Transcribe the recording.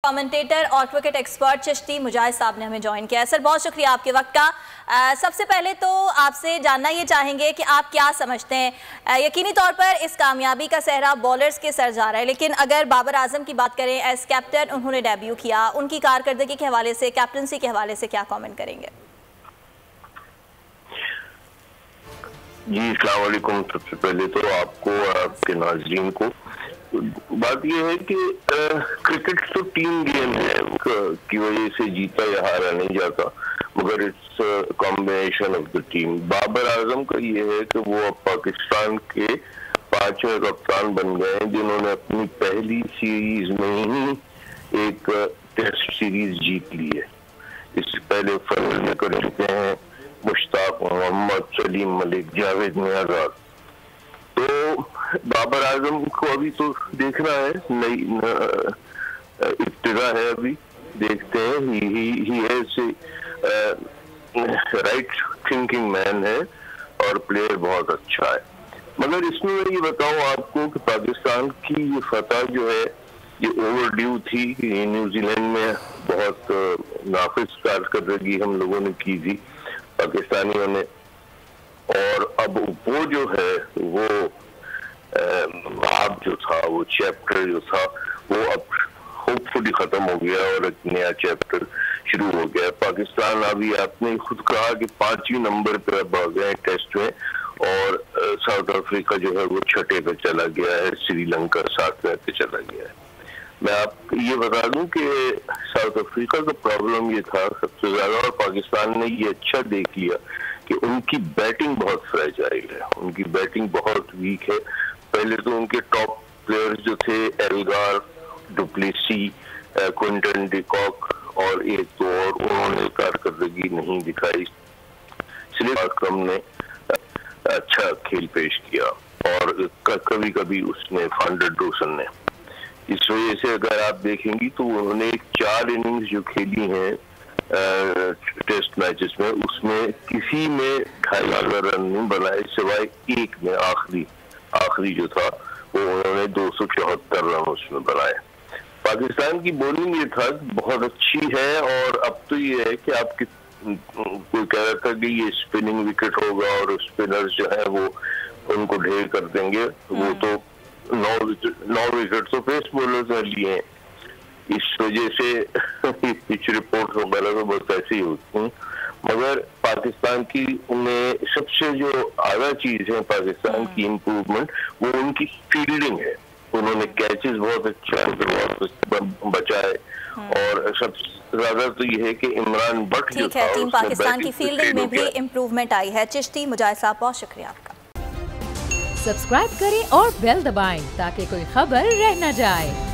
Commentator और cricket expert Chishti मुजाहिद साहब ने हमें ज्वाइन किया है। सर बहुत शुक्रिया आपके वक्त का। सबसे पहले तो आपसे जानना ये चाहेंगे कि आप क्या समझते हैं, यकीनी तौर पर इस कामयाबी का सहरा बॉलर्स के सर जा रहा है, लेकिन अगर बाबर आजम की बात करें एज कैप्टन उन्होंने डेब्यू किया, उनकी कारकर्दगी के हवाले से, कैप्टनसी के हवाले से क्या कमेंट करेंगे? जी अस्सलाम वालेकुम। सबसे पहले तो आपको और आपके नाजरीन को बात यह है कि क्रिकेट तो टीम गेम है की वजह से जीता या हारा नहीं जाता, मगर it's combination of the team. Babar Azam का ये है कि वो अब पाकिस्तान के 5वें कप्तान बन गए हैं जिन्होंने अपनी पहली सीरीज में ही एक टेस्ट सीरीज जीत ली है। इससे पहले फरवरी में कर चुके हैं मुश्ताक मोहम्मद, सलीम मलिक, जावेद मियाँदाद। तो बाबर आजम को अभी तो देखना है, नई इब्तिदा है, अभी देखते हैं। ही राइट थिंकिंग मैन है और प्लेयर बहुत अच्छा है। मगर इसमें मैं ये बताऊं आपको कि पाकिस्तान की ये फतह जो है ये ओवरड्यू थी। न्यूजीलैंड में बहुत नाफिज कारकर्दगी हम लोगों ने की थी पाकिस्तानियों ने, और अब वो जो है वो भाग जो था, वो चैप्टर जो था वो अब होपफुली खत्म हो गया और एक नया चैप्टर शुरू हो गया। पाकिस्तान अभी आपने खुद कहा कि 5वें नंबर पे अब आ गए टेस्ट में, और साउथ अफ्रीका जो है वो 6ठे पे चला गया है, श्रीलंका 7वें पे चला गया है। मैं आपको ये बता दूं कि साउथ अफ्रीका का प्रॉब्लम ये था सबसे ज्यादा, और पाकिस्तान ने ये अच्छा देख लिया कि उनकी बैटिंग बहुत फ्रेजाइल है, उनकी बैटिंग बहुत वीक है। पहले तो उनके टॉप प्लेयर्स जो थे एल्गार, डुप्लेसी, क्विंटन डिकॉक और एक तो और, उन्होंने कारकर्दगी नहीं दिखाई। सिलेक्ट अकरम ने अच्छा खेल पेश किया और कभी कभी उसने फांडर डोसन ने। इस वजह से अगर आप देखेंगी तो उन्होंने 4 इनिंग्स जो खेली हैं टेस्ट मैचेस में, उसमें किसी में 2500 रन नहीं बनाए सिवाय एक में आखिरी जो था वो उन्होंने 274 रन उसमें बनाए। पाकिस्तान की बॉलिंग ये था बहुत अच्छी है, और अब तो ये है कि आपकी कोई कह रहा था कि ये स्पिनिंग विकेट होगा और स्पिनर्स जो है वो उनको ढेर कर देंगे। वो तो 9 विकेट तो पेस बॉलर्स ने लिए हैं। इस वजह से पिच रिपोर्ट वगैरह तो बस ऐसी ही होती हैं। मगर पाकिस्तान की उनमें सबसे जो आधा चीज है पाकिस्तान की इम्प्रूवमेंट, वो उनकी फील्डिंग है। उन्होंने कैचेस बहुत अच्छा बहुत बचाए, और सबसे ज्यादा तो ये है कि इमरान भट्ट जो था, टीम पाकिस्तान की फील्डिंग में भी इम्प्रूवमेंट आई है। चिश्ती मुजाहिद साहब बहुत शुक्रिया आपका। सब्सक्राइब करें और बेल दबाएं ताकि कोई खबर रह न जाए।